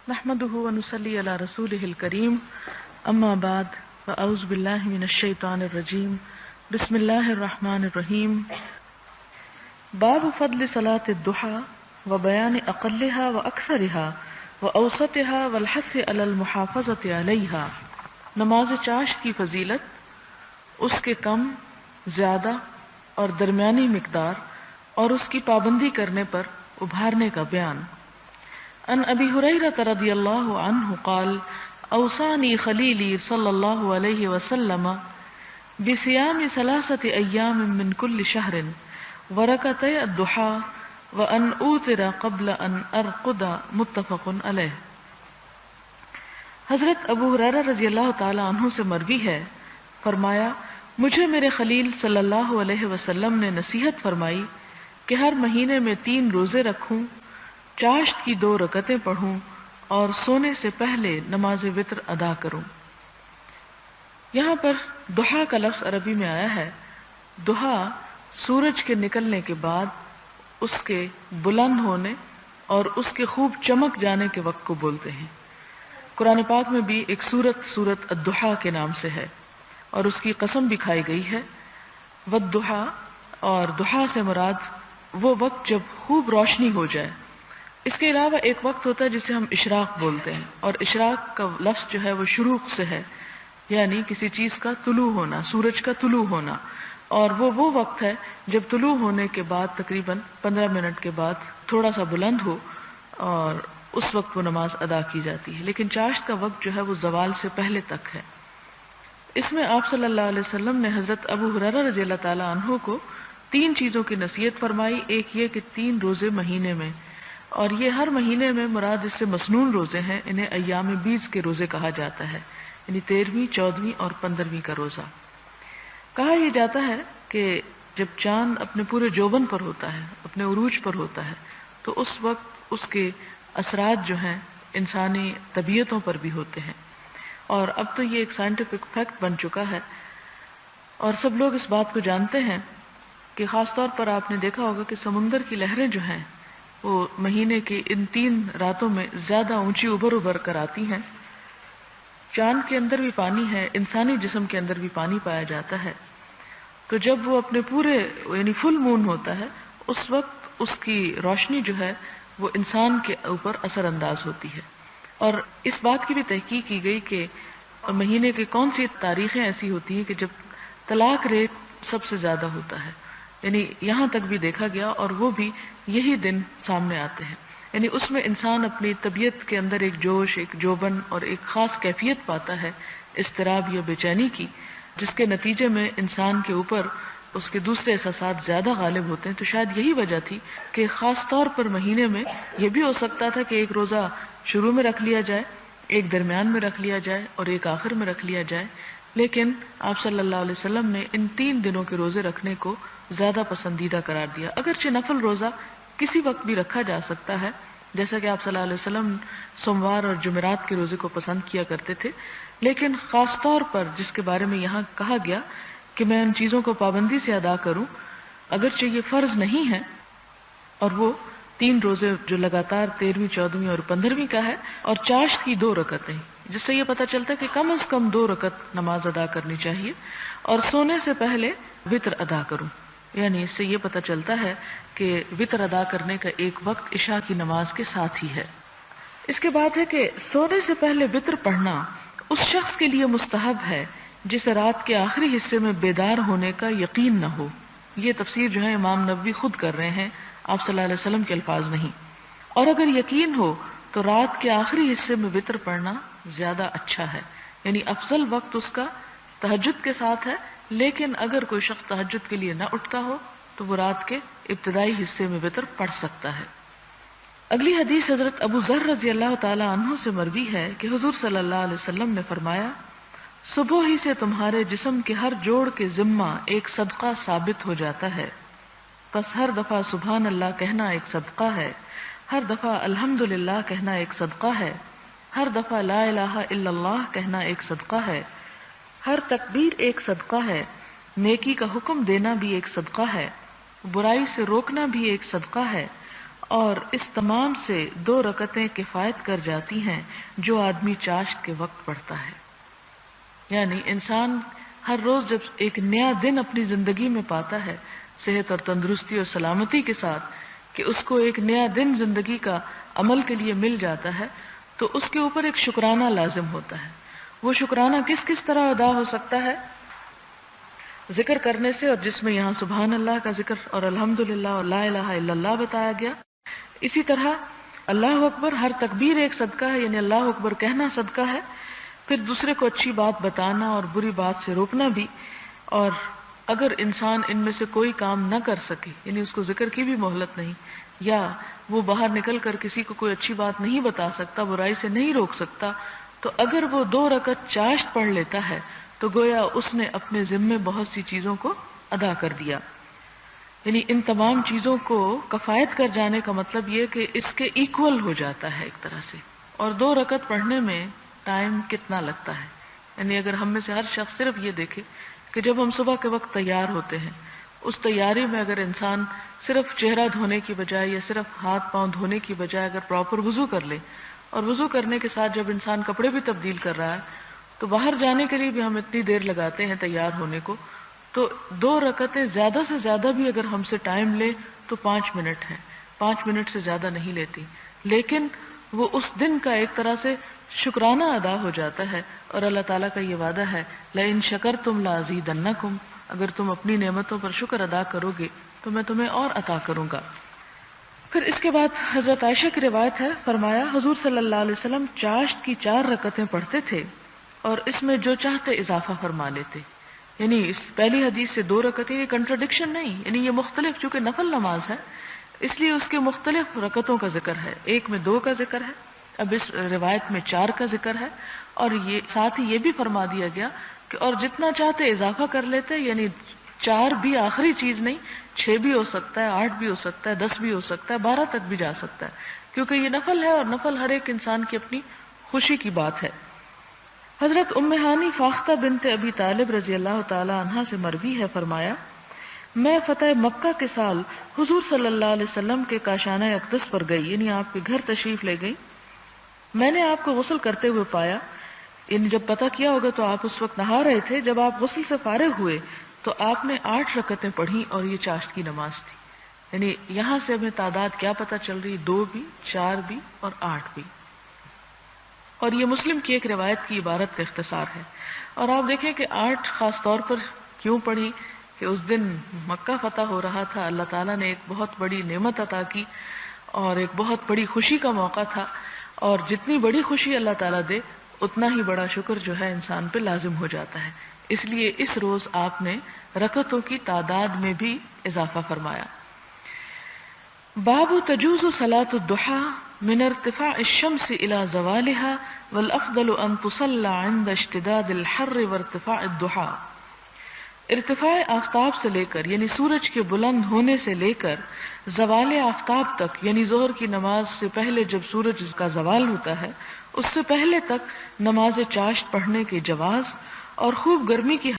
نحمده ونصلي على رسوله الكريم اما بعد فاعوذ بالله من الشيطان الرجيم بسم الله الرحمن الرحيم باب فضل صلاة الضحى وبيان اقلها واكثرها واوسطها والحث على المحافظة عليها۔ نماز چاشت کی فضیلت، اس کے کم، زیادہ اور درمیانی مقدار اور اس کی پابندی کرنے پر ابھارنے کا بیان۔ عن ابی ہریرہ رضی اللہ عنہ قال اوصانی خلیلی صلی اللہ علیہ وسلم بصیام ثلاثۃ ایام من کل شہر ورکعتي الضحى وان اوتر قبل ان ارقد، متفق علیہ۔ حضرت ابو ہریرہ رضی اللہ تعالی عنہ سے مروی ہے، فرمایا مجھے میرے خلیل صلی اللہ علیہ وسلم نے نصیحت فرمائی کہ ہر مہینے میں 3 روزے رکھوں، چاشت کی 2 رکعتیں پڑھوں اور سونے سے پہلے نماز وتر ادا کروں۔ یہاں پر ضحیٰ کا لفظ عربی میں آیا ہے۔ ضحیٰ سورج کے نکلنے کے بعد اس کے بلند ہونے اور اس کے خوب چمک جانے کے وقت کو بولتے ہیں۔ قرآن پاک میں بھی ایک سورت الضحیٰ کے نام سے ہے اور اس کی قسم بھی کھائی گئی ہے۔ والضحیٰ، اور ضحیٰ سے مراد وہ وقت جب خوب روشنی ہو جائے۔ اس کے علاوہ ایک وقت ہوتا ہے جسے ہم اشراق بولتے ہیں، اور اشراق کا لفظ جو ہے وہ شروق سے ہے، یعنی کسی چیز کا طلوع ہونا، سورج کا طلوع ہونا، اور وہ وقت ہے جب طلوع ہونے کے بعد تقریباً 15 منٹ کے بعد تھوڑا سا بلند ہو اور اس وقت وہ نماز ادا کی جاتی ہے۔ لیکن چاشت کا وقت جو ہے وہ زوال سے پہلے تک ہے۔ اس میں آپ صلی اللہ علیہ وسلم نے حضرت ابو ہریرہ رضی اللہ تعالی عنہ کو 3 چیزوں کی نصیحت فرمائی۔ ایک یہ کہ 3 روزے مہینے میں، اور یہ ہر مہینے میں مراد اس سے مسنون روزے ہیں، انہیں ایام بیض کے روزے کہا جاتا ہے، یعنی 13ویں، 14ویں اور 15ویں کا روزہ۔ کہا یہ جاتا ہے کہ جب چاند اپنے پورے جوبن پر ہوتا ہے، اپنے عروج پر ہوتا ہے، تو اس وقت اس کے اثرات جو ہیں انسانی طبیعتوں پر بھی ہوتے ہیں، اور اب تو یہ ایک سائنٹیفک فیکٹ بن چکا ہے اور سب لوگ اس بات کو جانتے ہیں کہ خاص طور پر آپ نے دیکھا ہوگا کہ سمندر کی لہریں جو ہیں وہ مہینے کی ان 3 راتوں میں زیادہ اونچی ابھر کر آتی ہیں۔ چاند کے اندر بھی پانی ہے، انسانی جسم کے اندر بھی پانی پایا جاتا ہے، تو جب وہ اپنے پورے یعنی فل مون ہوتا ہے، اس وقت اس کی روشنی جو ہے وہ انسان کے اوپر اثر انداز ہوتی ہے۔ اور اس بات کی بھی تحقیق کی گئی کہ مہینے کی کون سی تاریخیں ایسی ہوتی ہیں کہ جب طلاق ریٹ سب سے زیادہ ہوتا ہے، یعنی یہاں تک بھی دیکھا گیا، اور وہ بھی یہی دن سامنے آتے ہیں۔ یعنی اس میں انسان اپنی طبیعت کے اندر ایک جوش، ایک جوبن اور ایک خاص کیفیت پاتا ہے اضطراب یا بے چینی کی، جس کے نتیجے میں انسان کے اوپر اس کے دوسرے احساسات زیادہ غالب ہوتے ہیں۔ تو شاید یہی وجہ تھی کہ خاص طور پر مہینے میں یہ بھی ہو سکتا تھا کہ ایک روزہ شروع میں رکھ لیا جائے، ایک درمیان میں رکھ لیا جائے اور ایک آخر میں رکھ لیا جائے، لیکن آپ صلی اللہ علیہ وسلم نے ان 3 دنوں کے روزے رکھنے کو زیادہ پسندیدہ قرار دیا۔ اگرچہ نفل روزہ کسی وقت بھی رکھا جا سکتا ہے، جیسا کہ آپ صلی اللہ علیہ وسلم سوموار اور جمعرات کے روزے کو پسند کیا کرتے تھے، لیکن خاص طور پر جس کے بارے میں یہاں کہا گیا کہ میں ان چیزوں کو پابندی سے ادا کروں، اگرچہ یہ فرض نہیں ہے، اور وہ 3 روزے جو لگاتار 13ویں، 14ویں اور 15ویں کا ہے، اور چاشت کی 2 رکعتیں، جس سے یہ پتہ چلتا ہے کہ کم از کم 2 رکعت نماز ادا کرنی چاہیے، اور سونے سے پہلے وتر ادا کروں، یعنی اس سے یہ پتہ چلتا ہے کہ وتر ادا کرنے کا ایک وقت عشاء کی نماز کے ساتھ ہی ہے۔ اس کے بعد ہے کہ سونے سے پہلے وتر پڑھنا اس شخص کے لیے مستحب ہے جسے رات کے آخری حصے میں بیدار ہونے کا یقین نہ ہو۔ یہ تفسیر جو ہے امام نووی خود کر رہے ہیں، آپ صلی اللہ علیہ وسلم کے الفاظ نہیں۔ اور اگر یقین ہو تو رات کے آخری حصے میں وتر پڑھنا زیادہ اچھا ہے، یعنی افضل وقت اس کا تہجد کے ساتھ ہے، لیکن اگر کوئی شخص تہجد کے لیے نہ اٹھتا ہو تو وہ رات کے ابتدائی حصے میں وتر پڑھ سکتا ہے۔ اگلی حدیث حضرت ابو ذر رضی اللہ تعالی عنہ سے مروی ہے کہ حضور صلی اللہ علیہ وسلم نے فرمایا، صبح ہی سے تمہارے جسم کے ہر جوڑ کے ذمہ ایک صدقہ ثابت ہو جاتا ہے، پس ہر دفعہ سبحان اللہ کہنا ایک صدقہ ہے، ہر دفعہ الحمدللہ کہنا ایک صدقہ ہے، ہر دفعہ لا الہ الا اللہ کہنا ایک صدقہ ہے، ہر تکبیر ایک صدقہ ہے، نیکی کا حکم دینا بھی ایک صدقہ ہے، برائی سے روکنا بھی ایک صدقہ ہے، اور اس تمام سے 2 رکعتیں کفایت کر جاتی ہیں جو آدمی چاشت کے وقت پڑھتا ہے۔ یعنی انسان ہر روز جب ایک نیا دن اپنی زندگی میں پاتا ہے صحت اور تندرستی اور سلامتی کے ساتھ، کہ اس کو ایک نیا دن زندگی کا عمل کے لیے مل جاتا ہے، تو اس کے اوپر ایک شکرانہ لازم ہوتا ہے۔ وہ شکرانہ کس کس طرح ادا ہو سکتا ہے؟ ذکر کرنے سے، اور جس میں یہاں سبحان اللہ کا ذکر اور الحمدللہ اور لا الہ الا اللہ بتایا گیا۔ اسی طرح اللہ اکبر، ہر تکبیر ایک صدقہ ہے، یعنی اللہ اکبر کہنا صدقہ ہے۔ پھر دوسرے کو اچھی بات بتانا اور بری بات سے روکنا بھی، اور اگر انسان ان میں سے کوئی کام نہ کر سکے، یعنی اس کو ذکر کی بھی مہلت نہیں، یا وہ باہر نکل کر کسی کو کوئی اچھی بات نہیں بتا سکتا، برائی سے نہیں روک سکتا، تو اگر وہ 2 رکعت چاشت پڑھ لیتا ہے تو گویا اس نے اپنے ذمے بہت سی چیزوں کو ادا کر دیا۔ یعنی ان تمام چیزوں کو کفایت کر جانے کا مطلب یہ کہ اس کے ایکول ہو جاتا ہے ایک طرح سے۔ اور 2 رکعت پڑھنے میں ٹائم کتنا لگتا ہے؟ یعنی اگر ہم میں سے ہر شخص صرف یہ دیکھے کہ جب ہم صبح کے وقت تیار ہوتے ہیں، اس تیاری میں اگر انسان صرف چہرہ دھونے کی بجائے یا صرف ہاتھ پاؤں دھونے کی بجائے اگر پراپر وضو کر لے، اور وضو کرنے کے ساتھ جب انسان کپڑے بھی تبدیل کر رہا ہے، تو باہر جانے کے لیے بھی ہم اتنی دیر لگاتے ہیں تیار ہونے کو، تو 2 رکعتیں زیادہ سے زیادہ بھی اگر ہم سے ٹائم لے تو 5 منٹ ہے، 5 منٹ سے زیادہ نہیں لیتی، لیکن وہ اس دن کا ایک طرح سے شکرانہ ادا ہو جاتا ہے۔ اور اللہ تعالیٰ کا یہ وعدہ ہے لَإِن شَكَرْتُمْ لَأَزِيدَنَّكُمْ، اگر تم اپنی نعمتوں پر شکر ادا کرو گے تو میں تمہیں اور عطا کروں گا۔ پھر اس کے بعد حضرت عائشہ کی روایت ہے، فرمایا حضور صلی اللہ علیہ وسلم چاشت کی 4 رکعتیں پڑھتے تھے اور اس میں جو چاہتے اضافہ فرما لیتے۔ یعنی اس پہلی حدیث سے 2 رکعتیں، یہ کنٹرڈکشن نہیں، یعنی یہ مختلف، چونکہ نفل نماز ہے اس لیے اس کے مختلف رکعتوں کا ذکر ہے، ایک میں 2 کا ذکر ہے، اب اس روایت میں 4 کا ذکر ہے، اور یہ ساتھ ہی یہ بھی فرما دیا گیا کہ اور جتنا چاہتے اضافہ کر لیتے، یعنی 4 بھی آخری چیز نہیں، 6 بھی ہو سکتا ہے، 8 بھی ہو سکتا ہے، 10 بھی ہو سکتا ہے، 12 تک بھی جا سکتا ہے، کیونکہ یہ نفل ہے اور نفل ہر ایک انسان کی اپنی خوشی کی بات ہے۔ حضرت ام ہانی فاختہ بنت ابی طالب رضی اللہ تعالی عنہا سے مروی ہے، فرمایا میں فتح مکہ کے سال حضور صلی اللہ علیہ وسلم کے کاشانہ اقدس پر گئی، یعنی آپ کے گھر تشریف لے گئی۔ میں نے آپ کو غسل کرتے ہوئے پایا، یعنی جب پتہ کیا ہوگا تو آپ اس وقت نہا رہے تھے۔ جب آپ غسل سے فارغ ہوئے تو آپ نے 8 رکعتیں پڑھی اور یہ چاشت کی نماز تھی۔ یعنی یہاں سے ہمیں تعداد کیا پتہ چل رہی، 2 بھی، 4 بھی اور 8 بھی، اور یہ مسلم کی ایک روایت کی عبارت کا اختصار ہے۔ اور آپ دیکھیں کہ 8 خاص طور پر کیوں پڑھی، کہ اس دن مکہ فتح ہو رہا تھا، اللہ تعالیٰ نے ایک بہت بڑی نعمت عطا کی اور ایک بہت بڑی خوشی کا موقع تھا، اور جتنی بڑی خوشی اللہ تعالیٰ دے اتنا ہی بڑا شکر جو ہے انسان پہ لازم ہو جاتا ہے، اس لیے اس روز آپ نے رکعتوں کی تعداد میں بھی اضافہ فرمایا۔ باب تجوز صلاة الضحى من ارتفاع الشمس الى زوالها والافضل ان تصلى عند اشتداد الحر وارتفاع الضحى۔ ارتفاع آفتاب سے لے کر، یعنی سورج کے بلند ہونے سے لے کر زوال آفتاب تک، یعنی ظہر کی نماز سے پہلے جب سورج کا زوال ہوتا ہے اس سے پہلے تک نماز چاشت پڑھنے کے جواز، اور خوب گرمی کی